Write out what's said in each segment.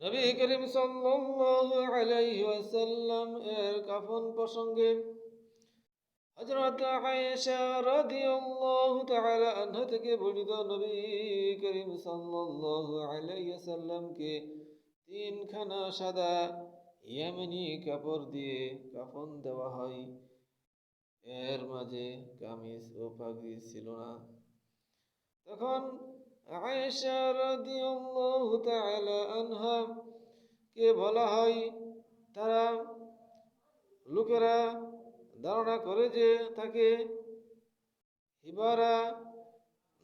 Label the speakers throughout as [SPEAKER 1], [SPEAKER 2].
[SPEAKER 1] নবী করিম সাল্লাল্লাহু আলাইহি ওয়াসাল্লাম এর কাফন প্রসঙ্গে হযরত আয়েশা রাদিয়াল্লাহু তাআলা আনহা থেকে বর্ণিত, নবী করিম সাল্লাল্লাহু আলাইহি ওয়াসাল্লামকে তিনখানা সাদা ইয়ামানি কাপড় দিয়ে কাফন দেওয়া হয়। এর মাঝে কামিজ ও পাগড়ি ছিল না। তখন আয়েশা রাদিয়াল্লাহু তাআলা আনহা কে বলা হয়, তারা লোকেরা ধারণা করে যে তাকে হিবারা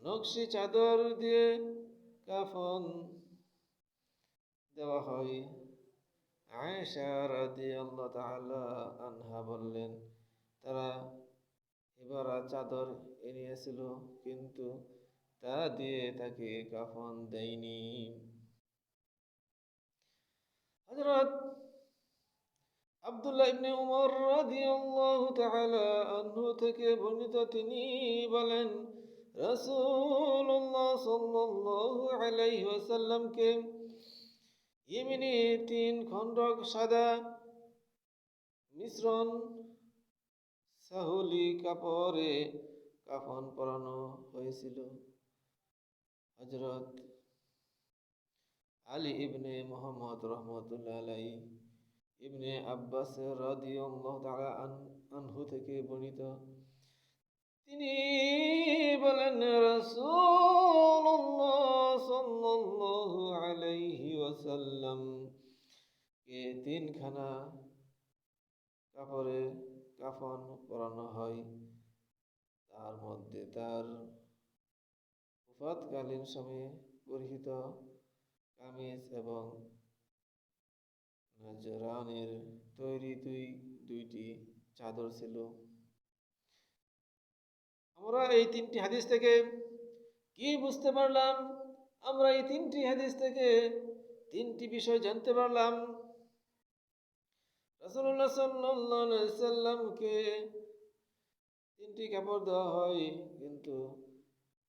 [SPEAKER 1] নকশি চাদর দিয়ে কাফন দেওয়া হয়। আয়েশা রাদিয়াল্লাহু তাআলা আনহা বললেন, তারা হিবারা চাদর এনেছিল, কিন্তু তা দিয়ে তাকে কাফন দেয়নি। হযরত আব্দুল্লাহ ইবনে উমর রাদিয়াল্লাহু তাআলা আনহু থেকে বর্ণিত, তিনি বলেন, রাসূলুল্লাহ সাল্লাল্লাহু আলাইহি ওয়াসাল্লামকে ইয়েমেনি তিন খণ্ডক সাদা মিশ্রণ সাহুলি কাপড়ে কাফন পরানো হয়েছিল। হযরত আলী ইবনে মুহাম্মদ রাহমাতুল্লাহ আলাইহি ইবনে আব্বাস রাদিয়াল্লাহু তাআলা আনহু থেকে বর্ণিত, তিনি বলেন, রাসূলুল্লাহ সাল্লাল্লাহু আলাইহি ওয়াসাল্লাম কে তিনখানা কাপড়ে কাফন পরানো হয়। তার মধ্যে তার ওফাতকালীন সময়ে পরিহিত কামিজ এবং নাজরানের তৈরি দুইটি চাদর ছিল। আমরা এই তিনটি হাদিস থেকে কি বুঝতে পারলাম? আমরা এই তিনটি হাদিস থেকে তিনটি বিষয় জানতে পারলাম। রাসূলুল্লাহ সাল্লাল্লাহু আলাইহি ওয়াসাল্লামকে তিনটি কাপড় দেওয়া হয়, কিন্তু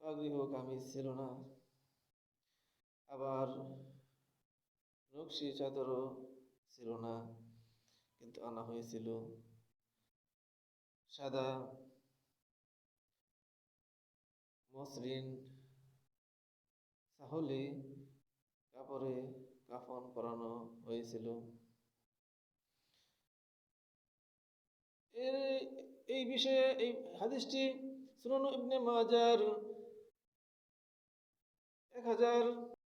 [SPEAKER 1] পাগড়ি ও কামিজ ছিল না। আবার নকশি চাদরও ছিল না, কিন্তু আনা হয়েছিল সাদা মসৃণ সাহুলি কাপড়ে কাফন পরানো হয়েছিল। এই বিষয়ে এই হাদিসটি সুনান ইবনে মাজার 1000